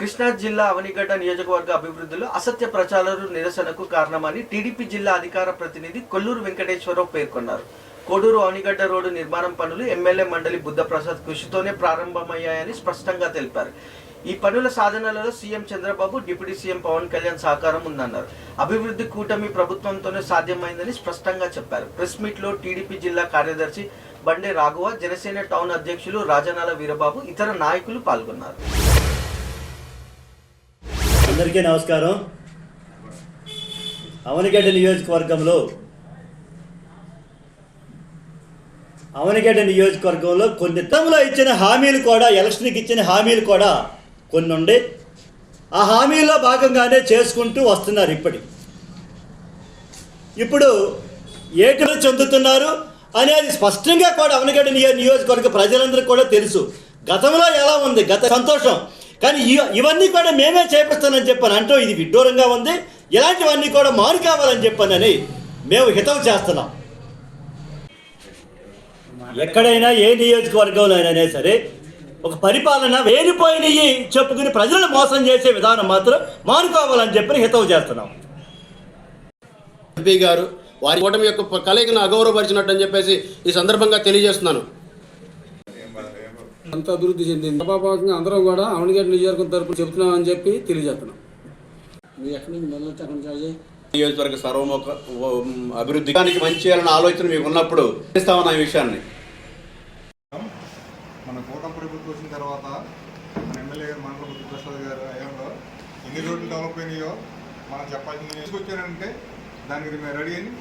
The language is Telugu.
కృష్ణా జిల్లా అవనిగడ్డ నియోజకవర్గ అభివృద్ధిలో అసత్య ప్రచారాలు నిరసనకు కారణమని టీడీపీ జిల్లా అధికార ప్రతినిధి కొల్లూరు వెంకటేశ్వరరావు పేర్కొన్నారు. కోడూరు అవనిగడ్డ రోడ్డు నిర్మాణం పనులు ఎమ్మెల్యే మండలి బుద్ధప్రసాద్ కృషితోనే ప్రారంభమయ్యాయని స్పష్టంగా తెలిపారు. ఈ పనుల సాధనలలో CM Chandrababu, deputy CM Pawan Kalyan సహకారం ఉందన్నారు. అభివృద్ధి కూటమి ప్రభుత్వంతోనే సాధ్యమైందని స్పష్టంగా చెప్పారు. ప్రెస్ మీట్ లో టీడీపీ జిల్లా కార్యదర్శి బండే రాఘవ, జనసేన టౌన్ అధ్యక్షులు రాజనాల వీరబాబు, ఇతర నాయకులు పాల్గొన్నారు. అందరికీ నమస్కారం. అవనిగడ్డ నియోజకవర్గంలో కొన్ని తమలో ఇచ్చిన హామీలు కూడా, ఎలక్షన్కి ఇచ్చిన హామీలు కూడా కొన్ని ఉండి ఆ హామీల్లో భాగంగానే చేసుకుంటూ వస్తున్నారు. ఇప్పుడు ఏటిలో చెందుతున్నారు అనేది స్పష్టంగా కూడా అవనిగడ్డ నియోజకవర్గ ప్రజలందరికీ కూడా తెలుసు. గతంలో ఎలా ఉంది, గత సంతోషం, కానీ ఇవన్నీ కూడా మేమే చేపిస్తానని చెప్పాను అంటూ ఇది విడ్డూరంగా ఉంది. ఇలాంటివన్నీ కూడా మారు కావాలని చెప్పానని మేము హితవు చేస్తున్నాం. ఎక్కడైనా ఏ నియోజకవర్గంలో అయినా సరే ఒక పరిపాలన వేరిపోయినవి చెప్పుకుని ప్రజలను మోసం చేసే విధానం మాత్రం మానుకోవాలని చెప్పి హితవు చేస్తున్నాం. ఎంపీ గారు వారి కూటమి యొక్క కలయికను అగౌరవపరిచినట్టు అని చెప్పేసి ఈ సందర్భంగా తెలియజేస్తున్నాను. అంత అభివృద్ధి చెందింది. సభాపకంగా అందరం కూడా అవనిగడ్డ నియోజకవర్గం తరపున చెబుతున్నామని చెప్పి తెలియజేస్తున్నాం. నియోజకవర్గ సర్వముఖ అభివృద్ధికి మంచి చేయాలన్న ఆలోచన మీకు ఉన్నప్పుడు చేస్తామన్న ఈ విషయాన్ని మన కూటమి ప్రభుత్వం వచ్చిన తర్వాత మన ఎమ్మెల్యే గారు మండల బుద్ధప్రసాద్ గారు అయ్యంలో ఎన్ని రోడ్లు డెవలప్ అయినాయో మనం చెప్పాల్సింది తీసుకొచ్చారంటే దానికి మేము రెడీ అని